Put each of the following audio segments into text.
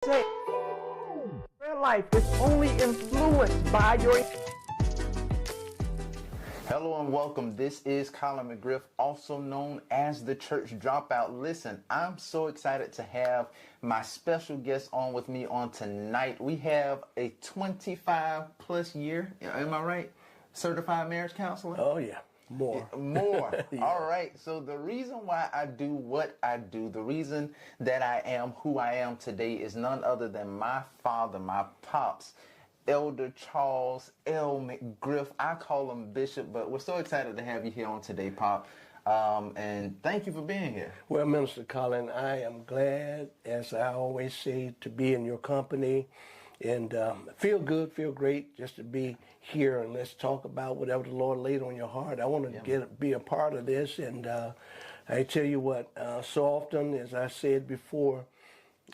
say your life is only influenced by your... Hello and welcome. This is Colin McGriff, also known as the Church Dropout. Listen, I'm so excited to have my special guest on with me on tonight. We have a 25 plus year, am I right, certified marriage counselor? Oh yeah. More. Yeah. All right. So the reason why I do what I do, the reason that I am who I am today is none other than my father, my pops, Elder Charles L. McGriff. I call him Bishop, but we're so excited to have you here on today, Pop. And thank you for being here. Well, Minister Colin, I am glad, as I always say, to be in your company. And feel good, feel great just to be here, and let's talk about whatever the Lord laid on your heart. I want to be a part of this, and I tell you what, so often, as I said before,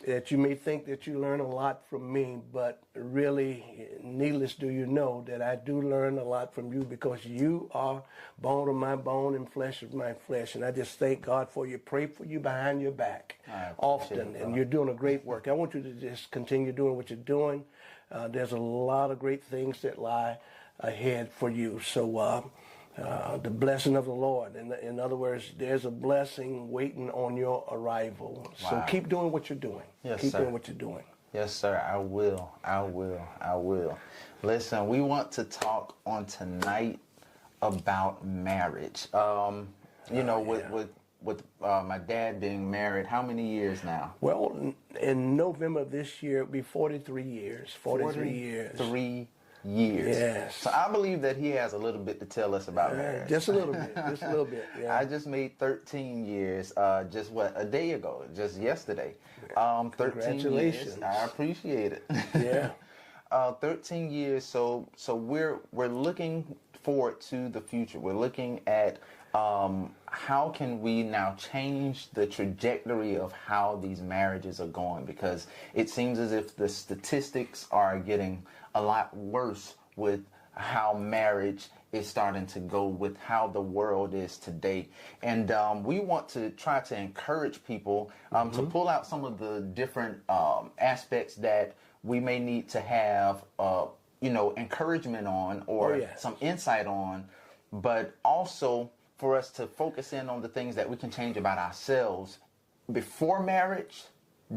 that you may think that you learn a lot from me, but really, needless do you know that I do learn a lot from you, because you are bone of my bone and flesh of my flesh. And I just thank God for you. Pray for you behind your back often, and you're doing a great work. I want you to just continue doing what you're doing. There's a lot of great things that lie ahead for you. So the blessing of the Lord. In other words, there's a blessing waiting on your arrival. Wow. So keep doing what you're doing. Yes, keep sir. doing what you're doing. Yes, sir. I will. Listen, we want to talk on tonight about marriage. With my dad being married, how many years now? Well, in November of this year, it'll be 43 years. 43 years. 3 years. Yes. So I believe that he has a little bit to tell us about marriage. Just a little bit. Just a little bit. Yeah. I just made 13 years. Just a day ago, just yesterday. 13 Congratulations. Years. I appreciate it. Yeah. 13 years. So we're looking forward to the future. We're looking at how can we now change the trajectory of how these marriages are going, because it seems as if the statistics are getting a lot worse with how marriage is starting to go, with how the world is today. And we want to try to encourage people to pull out some of the different aspects that we may need to have encouragement on, or some insight on, but also for us to focus in on the things that we can change about ourselves before marriage,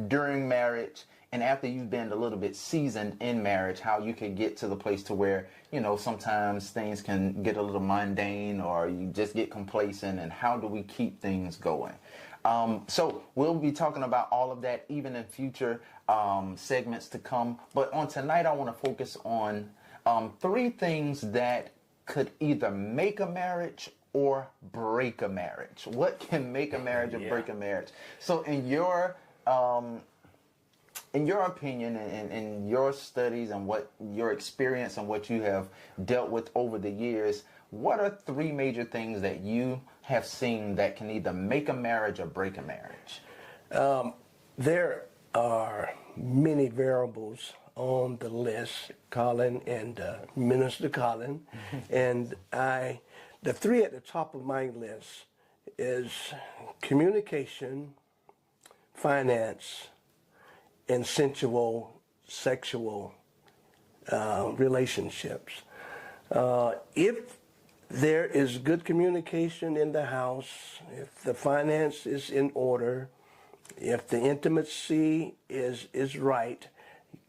during marriage, and after you've been a little bit seasoned in marriage, how you can get to the place to where, sometimes things can get a little mundane, or you just get complacent, and how do we keep things going? So we'll be talking about all of that even in future segments to come. But on tonight, I want to focus on 3 things that could either make a marriage or break a marriage. What can make a marriage or break a marriage? So in your opinion, and in your studies and what your experience and what you have dealt with over the years, what are 3 major things that you have seen that can either make a marriage or break a marriage? There are many variables on the list, Colin and Minister Colin, and the 3 at the top of my list is communication, finance, and sexual relationships. If there is good communication in the house, if the finance is in order, if the intimacy is right,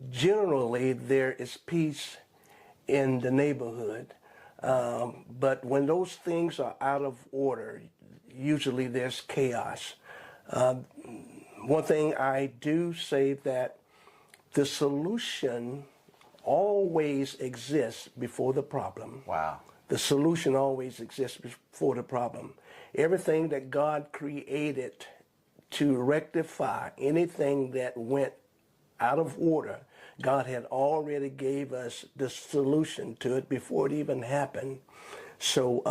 generally there is peace in the neighborhood. But when those things are out of order, usually there's chaos. One thing I do say, that the solution always exists before the problem. Wow. The solution always exists before the problem. Everything that God created to rectify anything that went out of order, God had already gave us the solution to it before it even happened. So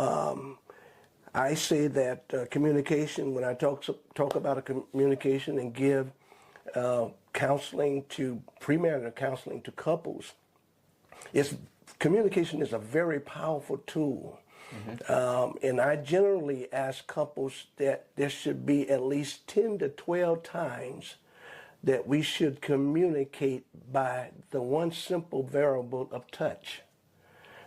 I say that communication, when I talk about a communication and give counseling to premarital counseling to couples, communication is a very powerful tool. And I generally ask couples that there should be at least 10 to 12 times that we should communicate by the one simple variable of touch.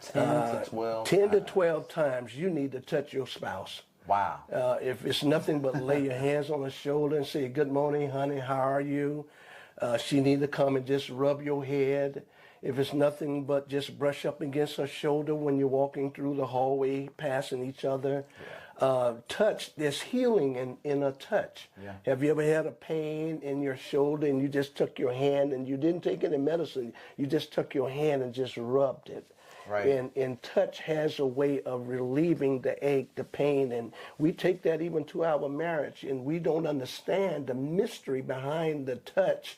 10 to 12 10 to times. 12 times you need to touch your spouse. Wow. If it's nothing but lay your hands on her shoulder and say, good morning, honey, how are you? She need to come and just rub your head. If it's nothing but just brush up against her shoulder when you're walking through the hallway, passing each other. Touch, there's healing in a touch. Yeah. Have you ever had a pain in your shoulder and you just took your hand and you didn't take any medicine, you just took your hand and just rubbed it? Right. And touch has a way of relieving the ache, the pain, and we take that even to our marriage, and we don't understand the mystery behind the touch,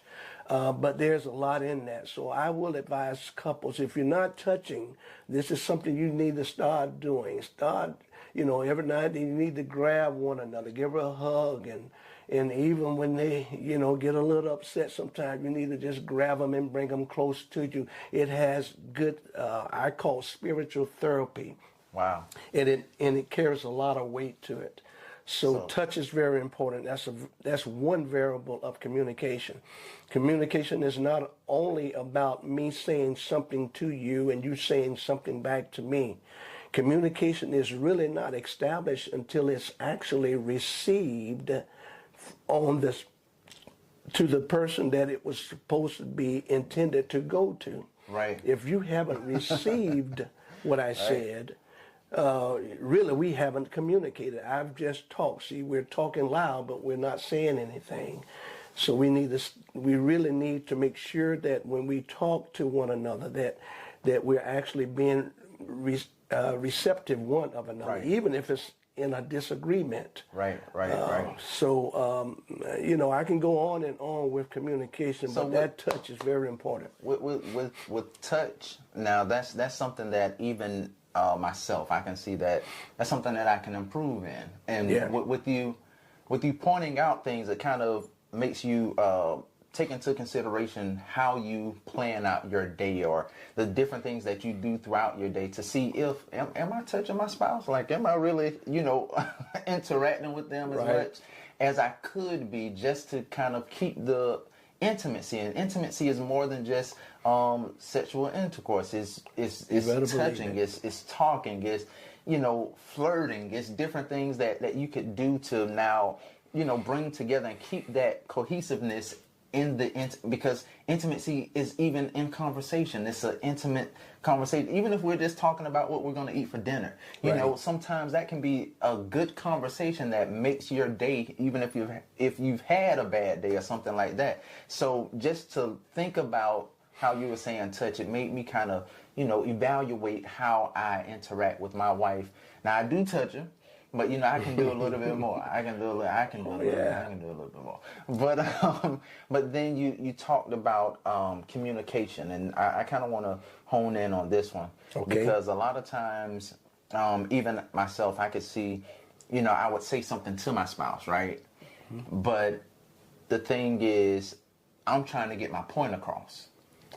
but there's a lot in that. So I will advise couples, if you're not touching, this is something you need to start doing. Every night you need to grab one another, give her a hug, and even when they, get a little upset sometimes, you need to just grab them and bring them close to you. It has good, I call spiritual therapy. Wow. And it carries a lot of weight to it. So touch is very important. That's one variable of communication. Communication is not only about me saying something to you and you saying something back to me. Communication is really not established until it's actually received to the person that it was supposed to be intended to go to. Right. If you haven't received what I said, really we haven't communicated. I've just talked. See, we're talking loud, but we're not saying anything. So we really need to make sure that when we talk to one another, that we're actually being receptive one of another, right. even if it's in a disagreement. Right. So, I can go on and on with communication, but that touch is very important. With touch, now that's something that even myself, I can see that's something that I can improve in. And with you pointing out things, it kind of makes you take into consideration how you plan out your day or the different things that you do throughout your day to see if am I touching my spouse? Like, am I really, interacting with them as much as I could be, just to kind of keep the intimacy. And intimacy is more than just sexual intercourse. It's touching, it's talking, it's flirting, it's different things that you could do to now bring together and keep that cohesiveness because intimacy is even in conversation. It's an intimate conversation. Even if we're just talking about what we're going to eat for dinner, sometimes that can be a good conversation that makes your day, even if you've had a bad day or something like that. So just to think about how you were saying touch, it made me kind of evaluate how I interact with my wife. Now I do touch her, but I can do a little bit more. I can do a little bit more. But then you talked about communication, and I kind of want to hone in on this one. Okay. Because a lot of times, even myself, I could see, I would say something to my spouse, right? Mm-hmm. But the thing is, I'm trying to get my point across.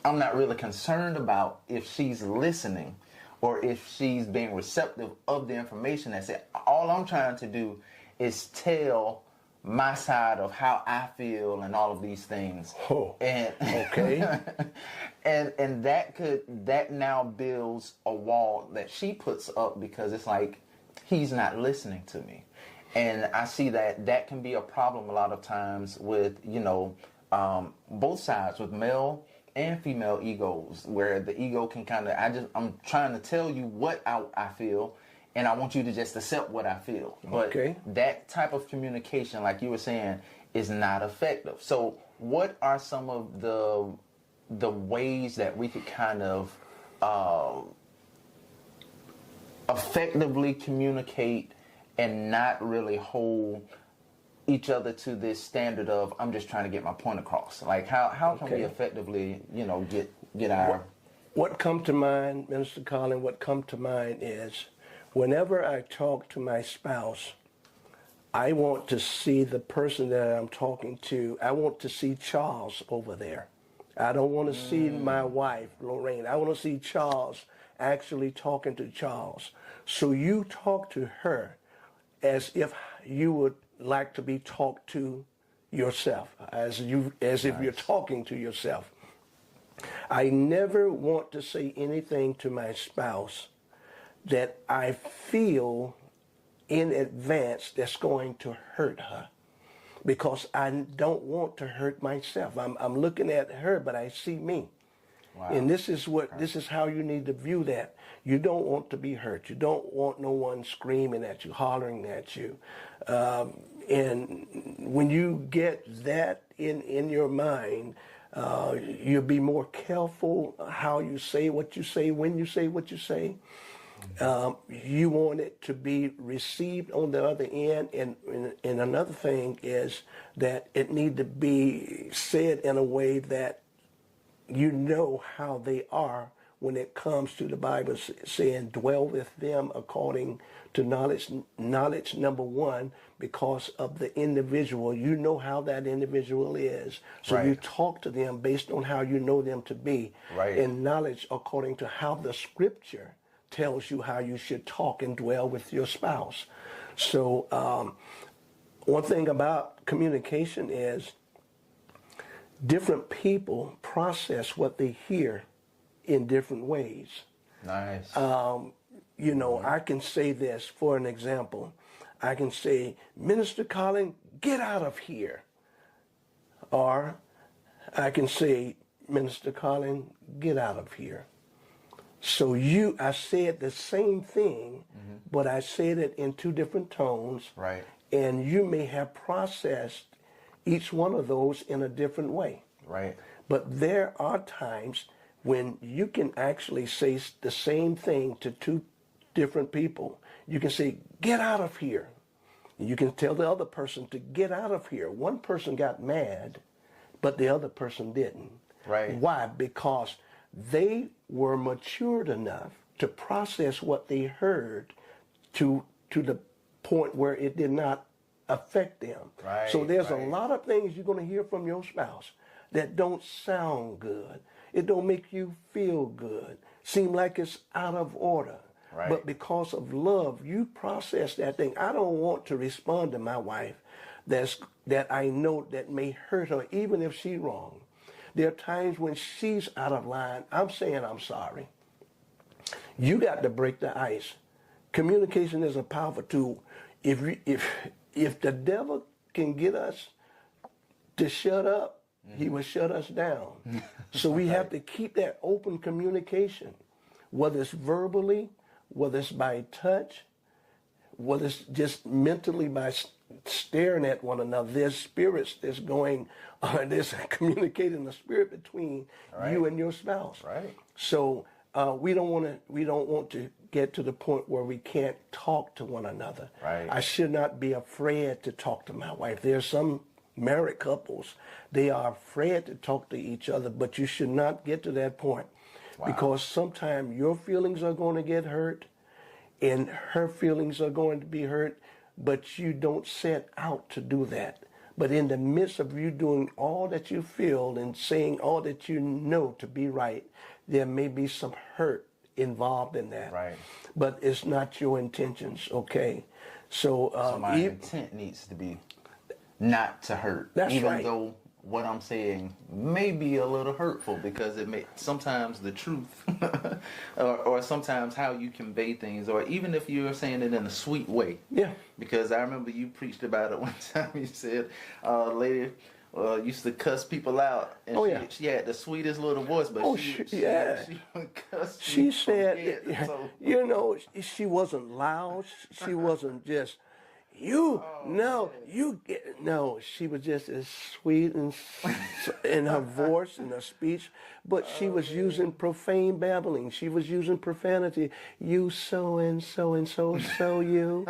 I'm not really concerned about if she's listening or if she's being receptive of the information that's it. All I'm trying to do is tell my side of how I feel and all of these things. Oh, and okay. and that now builds a wall that she puts up, because it's like he's not listening to me. And I see that can be a problem a lot of times with, both sides, with male and female egos, where the ego can I'm trying to tell you what I feel, and I want you to just accept what I feel. But that type of communication, like you were saying, is not effective. So what are some of the ways that we could kind of effectively communicate and not really hold each other to this standard of I'm just trying to get my point across? Like how can we effectively, get our... What come to mind, Minister Colin, what come to mind is whenever I talk to my spouse, I want to see the person that I'm talking to. I want to see Charles over there. I don't want to see my wife, Lorraine. I want to see Charles actually talking to Charles. So you talk to her as if you would like to be talked to yourself, as if you're talking to yourself. I never want to say anything to my spouse that I feel in advance that's going to hurt her, because I don't want to hurt myself. I'm looking at her, but I see me. Wow. And this is how you need to view that. You don't want to be hurt. You don't want no one screaming at you, hollering at you. And when you get that in your mind, you'll be more careful how you say what you say, when you say what you say. You want it to be received on the other end. And another thing is that it need to be said in a way that you know how they are when it comes to the Bible saying, dwell with them according to knowledge. Knowledge, number one, because of the individual. You know how that individual is. So Right. you talk to them based on how you know them to be. Right. And knowledge according to how the scripture tells you how you should talk and dwell with your spouse. So one thing about communication is different people process what they hear in different ways. Nice. You know, I can say this for an example. I can say, Minister Colin, get out of here. Or I can say, Minister Colin, get out of here. So I said the same thing, but I said it in two different tones. Right. And you may have processed each one of those in a different way. Right. But there are times when you can actually say the same thing to two different people. You can say, get out of here. You can tell the other person to get out of here. One person got mad, but the other person didn't. Right. Why? Because they were matured enough to process what they heard to the point where it did not affect them. Right, So there's right. a lot of things you're going to hear from your spouse that don't sound good. It don't make you feel good. Seem like it's out of order. Right. But because of love, you process that thing. I don't want to respond to my wife that I know that may hurt her, even if she's wrong. There are times when she's out of line. I'm saying I'm sorry. You got to break the ice. Communication is a powerful tool. If the devil can get us to shut up, he will shut us down. So we have to keep that open communication, whether it's verbally, whether it's by touch, whether it's just mentally by staring at one another. There's spirits that's going, there's communicating the spirit between you and your spouse. Right. So we don't want to get to the point where we can't talk to one another. Right. I should not be afraid to talk to my wife. There's some married couples, they are afraid to talk to each other, but you should not get to that point. Wow. Because sometimes your feelings are going to get hurt and her feelings are going to be hurt, but you don't set out to do that. But in the midst of you doing all that you feel and saying all that you know to be right, there may be some hurt involved in that. Right. But it's not your intentions, okay? So My intent needs to be not to hurt. That's even right. though what I'm saying may be a little hurtful, because it may sometimes the truth or sometimes how you convey things, or even if you're saying it in a sweet way. Yeah. Because I remember you preached about it one time. You said lady used to cuss people out, and she had the sweetest little voice, but she would cuss She you said, from so. you know, she wasn't loud. She wasn't just, she was just as sweet and in her voice and her speech, but she was using profane babbling. She was using profanity. You so and so and so you.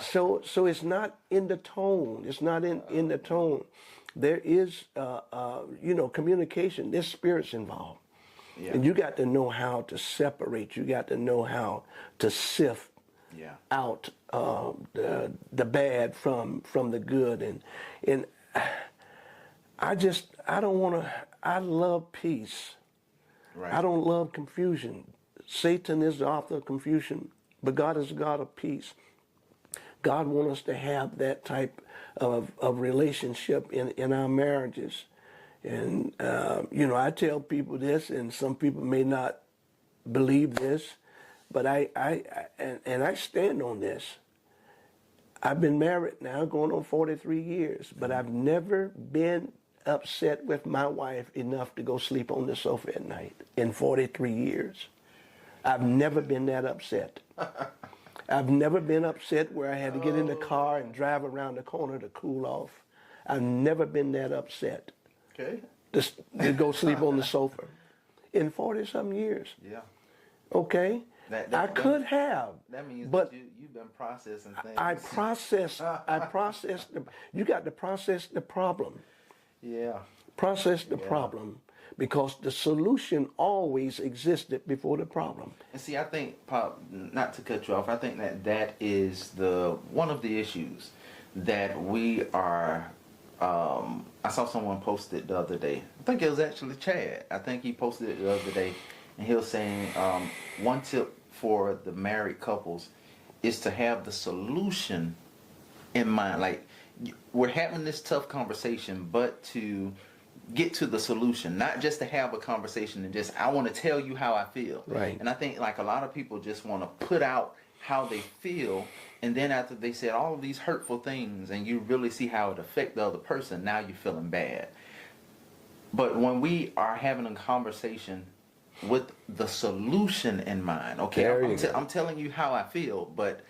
So it's not in the tone. It's not in the tone. There is, communication. There's spirits involved. Yeah. And you got to know how to separate. You got to know how to sift out the bad from the good. And I love peace. Right. I don't love confusion. Satan is the author of confusion, but God is a God of peace. God wants us to have that type of relationship in our marriages. And, I tell people this, and some people may not believe this, but I stand on this. I've been married now going on 43 years, but I've never been upset with my wife enough to go sleep on the sofa at night in 43 years. I've never been that upset. I've never been upset where I had to get in the car and drive around the corner to cool off. I've never been that upset. Okay. To go sleep on the sofa in 40-some years. Yeah. Okay? I could have. That means but that you've been processing things. I processed. You got to process the problem. Yeah. Process the problem, because the solution always existed before the problem. And see, I think, not to cut you off, I think that is one of the issues that we are. I saw someone post it the other day. I think it was actually Chad. I think he posted it the other day, and he was saying one tip for the married couples is to have the solution in mind. Like, we're having this tough conversation, but to get to the solution, not just to have a conversation and just, I want to tell you how I feel. Right. And I think like a lot of people just want to put out how they feel, and then after they said all of these hurtful things and you really see how it affects the other person, now you're feeling bad. But when we are having a conversation with the solution in mind, okay, I'm telling you how I feel, but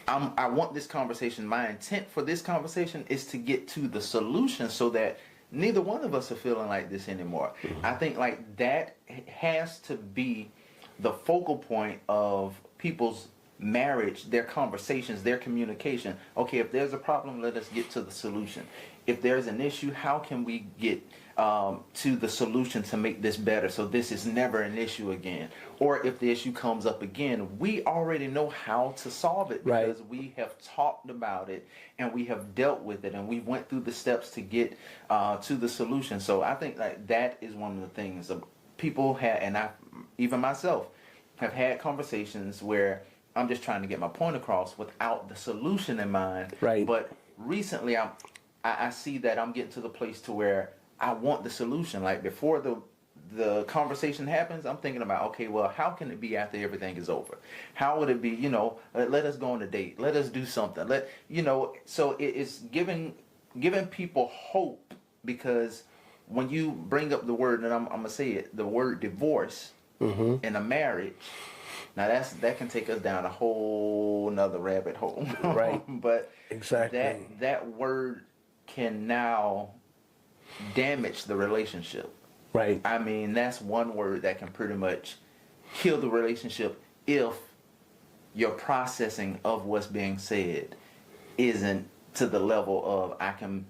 I want this conversation. My intent for this conversation is to get to the solution so that neither one of us are feeling like this anymore. I think like that has to be the focal point of people's marriage, their conversations, their communication. Okay, if there's a problem, let us get to the solution. If there's an issue, how can we get to the solution to make this better so this is never an issue again? Or if the issue comes up again, we already know how to solve it because we have talked about it and we have dealt with it and we went through the steps to get to the solution. So I think that is one of the things people have, and I, even myself, have had conversations where I'm just trying to get my point across without the solution in mind. Right. But recently, I see that I'm getting to the place to where I want the solution. Like before the conversation happens, I'm thinking about, okay, well, how can it be after everything is over? How would it be? Let us go on a date. Let us do something. So it's giving people hope, because when you bring up the word, and I'm gonna say it, the word divorce in a marriage. Now that can take us down a whole nother rabbit hole. Right. But exactly, that word can now damage the relationship. Right. I mean, that's one word that can pretty much kill the relationship if your processing of what's being said isn't to the level of I can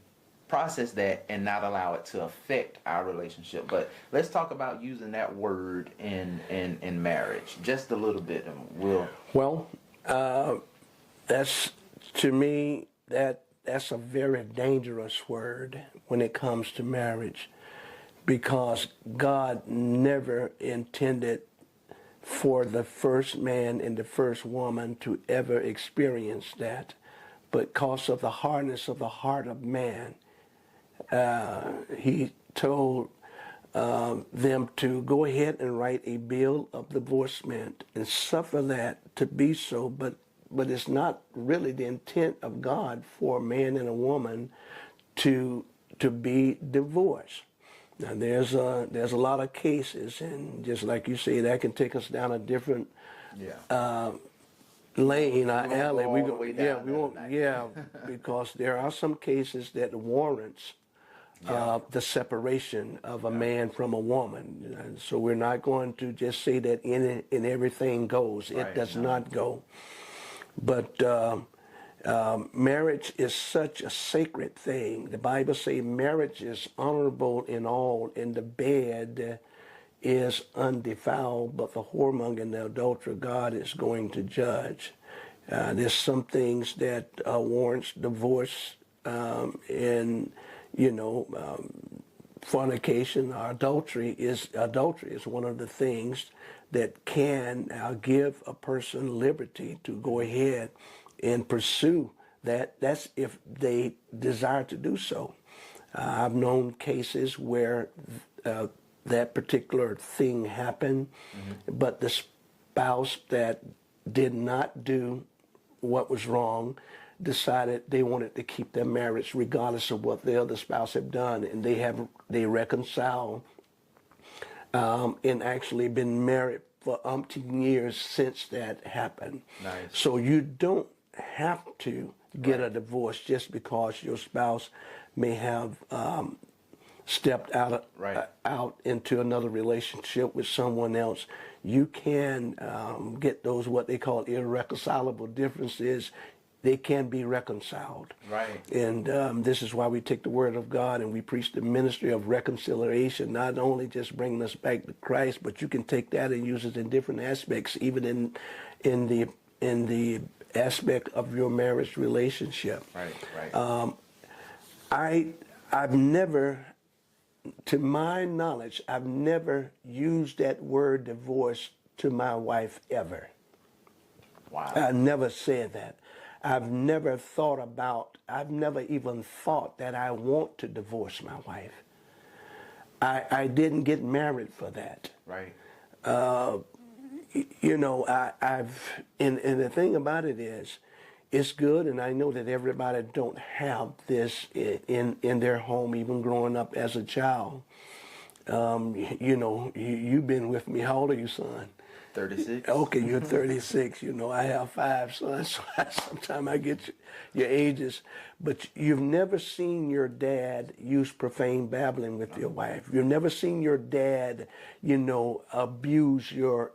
process that and not allow it to affect our relationship. But let's talk about using that word in marriage just a little bit, and that's, to me, that's a very dangerous word when it comes to marriage, because God never intended for the first man and the first woman to ever experience that. But because of the hardness of the heart of man, he told them to go ahead and write a bill of divorcement and suffer that to be so, but it's not really the intent of God for a man and a woman to be divorced. Now there's a lot of cases, and just like you say, that can take us down a different lane, alley. We won't, because there are some cases that warrants the separation of a man from a woman. And so we're not going to just say that in and everything goes. It does not go. But marriage is such a sacred thing. The Bible says marriage is honorable in all, and the bed is undefiled, but the whoremonger and the adulterer God is going to judge. There's some things that warrants divorce, and fornication or adultery is one of the things that can give a person liberty to go ahead and pursue that. That's if they desire to do so. I've known cases where that particular thing happened, but the spouse that did not do what was wrong decided they wanted to keep their marriage regardless of what the other spouse had done, and they reconciled and actually been married for umpteen years since that happened. Nice. So you don't have to get a divorce just because your spouse may have stepped out into another relationship with someone else. You can get those what they call irreconcilable differences. They can be reconciled. Right. And this is why we take the word of God and we preach the ministry of reconciliation, not only just bringing us back to Christ, but you can take that and use it in different aspects, even in the aspect of your marriage relationship. Right. I've never, to my knowledge, I've never used that word divorce to my wife ever. Wow. I never said that. I've never even thought that I want to divorce my wife. I didn't get married for that. Right. You know, and the thing about it is, it's good, and I know that everybody don't have this in their home, even growing up as a child. You know, you've been with me. How old are you, son? 36. Okay, you're 36. You know, I have 5 sons, so sometimes I get your ages. But you've never seen your dad use profane babbling with your wife. You've never seen your dad, you know, abuse your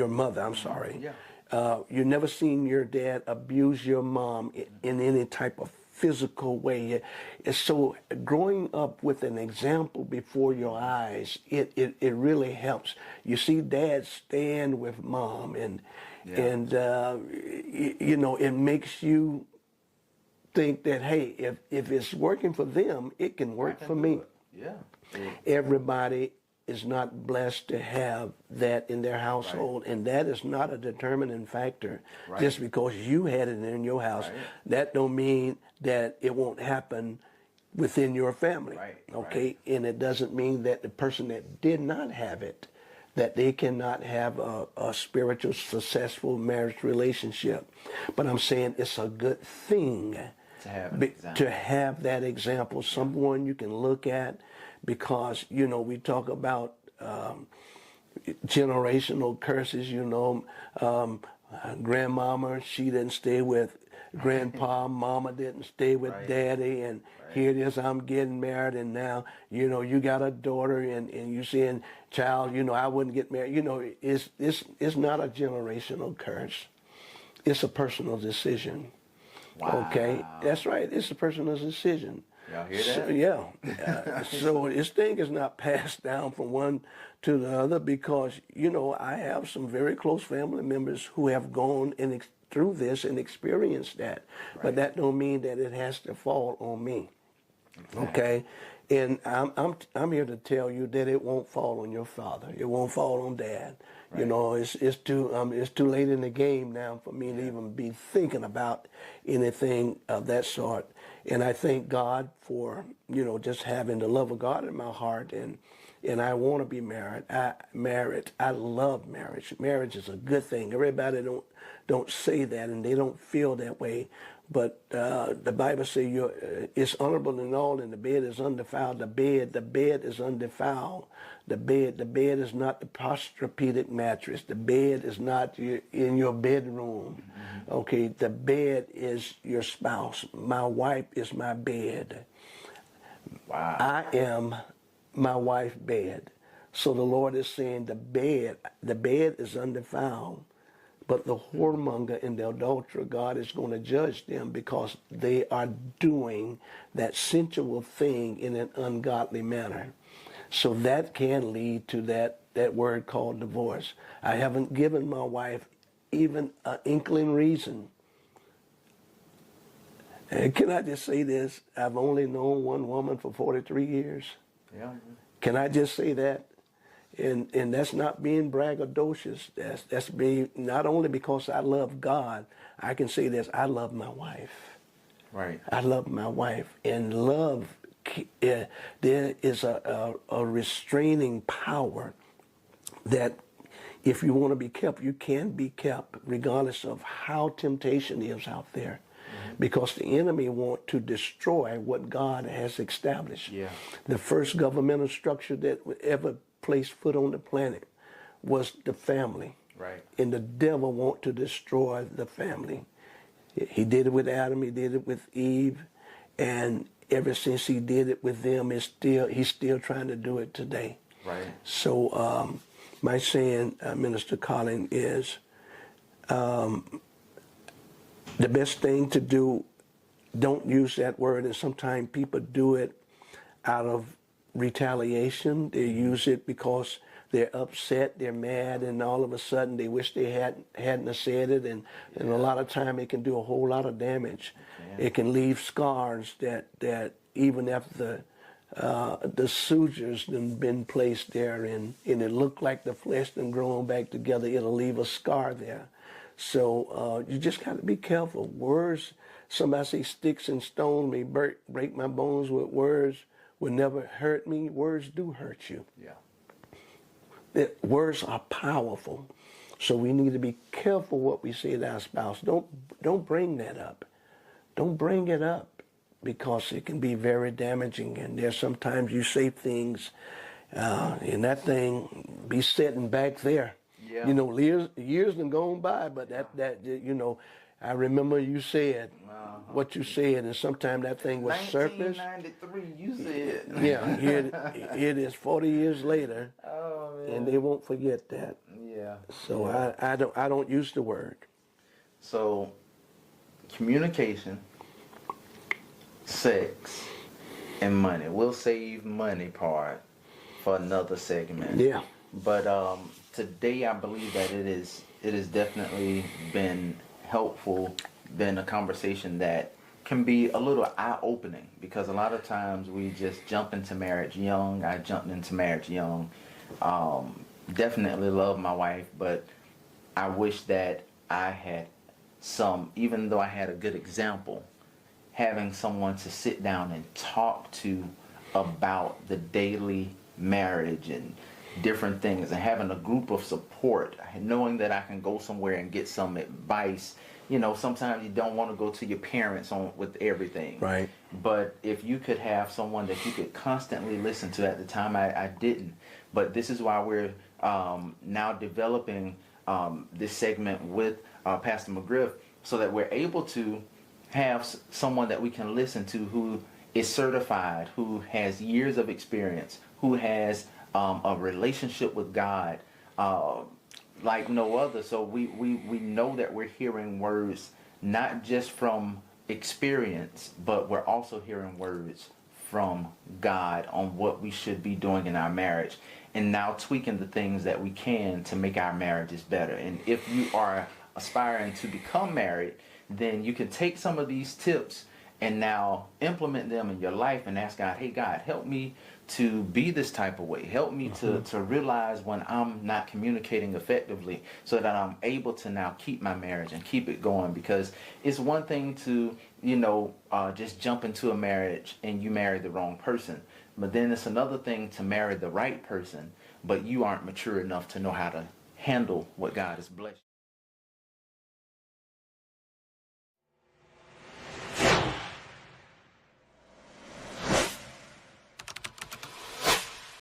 mother. I'm sorry. Yeah. You've never seen your dad abuse your mom in any type of physical way. And so growing up with an example before your eyes, it really helps. You see dad stand with mom, and you know, it makes you think that, hey, if it's working for them, it can work for me. Yeah. Everybody is not blessed to have that in their household, and that is not a determining factor. Just because you had it in your house, that don't mean that it won't happen within your family. Okay, and it doesn't mean that the person that did not have it, that they cannot have a spiritual, successful marriage relationship. But I'm saying it's a good thing to have that example, someone you can look at, because, you know, we talk about generational curses, you know. Grandmama, she didn't stay with grandpa, mama didn't stay with daddy, and here it is, I'm getting married, and now, you know, you got a daughter, and you saying, child, you know, I wouldn't get married. You know, it's not a generational curse. It's a personal decision. Wow. Okay? That's right. It's a personal decision. Y'all hear that? So, so this thing is not passed down from one to the other, because, you know, I have some very close family members who have gone through this and experienced that. But that don't mean that it has to fall on me. Okay? And I'm here to tell you that it won't fall on your father. It won't fall on dad. You know, it's too late in the game now for me to even be thinking about anything of that sort. And I thank God for, you know, just having the love of God in my heart, and I want to be married. I love marriage. Marriage is a good thing. Everybody don't say that, and they don't feel that way. But the Bible says it's honorable in all, and the bed is undefiled. The bed is undefiled. The bed is not the posturepedic mattress. The bed is not in your bedroom. Okay, the bed is your spouse. My wife is my bed. Wow. I am my wife's bed. So the Lord is saying the bed is undefiled. But the whoremonger and the adulterer, God is going to judge them because they are doing that sensual thing in an ungodly manner. So that can lead to that word called divorce. I haven't given my wife even an inkling reason. And can I just say this? I've only known one woman for 43 years. Yeah. Can I just say that? And that's not being braggadocious. That's being, not only because I love God, I can say this, I love my wife. Right. I love my wife. And love, there is a restraining power that if you want to be kept, you can be kept regardless of how temptation is out there. Because the enemy want to destroy what God has established. Yeah. The first governmental structure that ever placed foot on the planet was the family. Right. And the devil want to destroy the family. He did it with Adam, he did it with Eve, and ever since he did it with them, he's still trying to do it today. Right. So my saying, Minister Colin, is the best thing to do, don't use that word, and sometimes people do it out of retaliation. They use it because they're upset, they're mad, and all of a sudden they wish they hadn't said it, and a lot of time it can do a whole lot of damage. Yeah. It can leave scars that even after the sutures done been placed there, and it looked like the flesh done grown back together, it'll leave a scar there. So you just got to be careful. Words, somebody say sticks and stones may break my bones, with words will never hurt me. Words do hurt you. Yeah. Words are powerful. So we need to be careful what we say to our spouse. Don't bring that up. Don't bring it up, because it can be very damaging. And there's sometimes you say things and that thing be sitting back there. Yeah. You know, years have gone by, but that you know, I remember you said what you said, and sometimes that thing was surface. 1993, you said. Yeah, it is 40 years later, and they won't forget that. Yeah. So yeah. I don't use the word. So, communication, sex, and money. We'll save money part for another segment. Yeah. But today I believe that it has definitely been helpful, been a conversation that can be a little eye-opening, because a lot of times we just jump into marriage young. I jumped into marriage young. Definitely love my wife, but I wish that I had even though I had a good example, having someone to sit down and talk to about the daily marriage and different things, and having a group of support, knowing that I can go somewhere and get some advice. You know, sometimes you don't want to go to your parents with everything. Right. But if you could have someone that you could constantly listen to, at the time I didn't. But this is why we're now developing this segment with Pastor McGriff, so that we're able to have someone that we can listen to who is certified, who has years of experience, who has a relationship with God like no other. So we know that we're hearing words not just from experience, but we're also hearing words from God on what we should be doing in our marriage, and now tweaking the things that we can to make our marriages better. And if you are aspiring to become married, then you can take some of these tips and now implement them in your life and ask God, hey God, help me to be this type of way. Help me to realize when I'm not communicating effectively, so that I'm able to now keep my marriage and keep it going. Because it's one thing to, just jump into a marriage and you marry the wrong person. But then it's another thing to marry the right person, but you aren't mature enough to know how to handle what God has blessed you.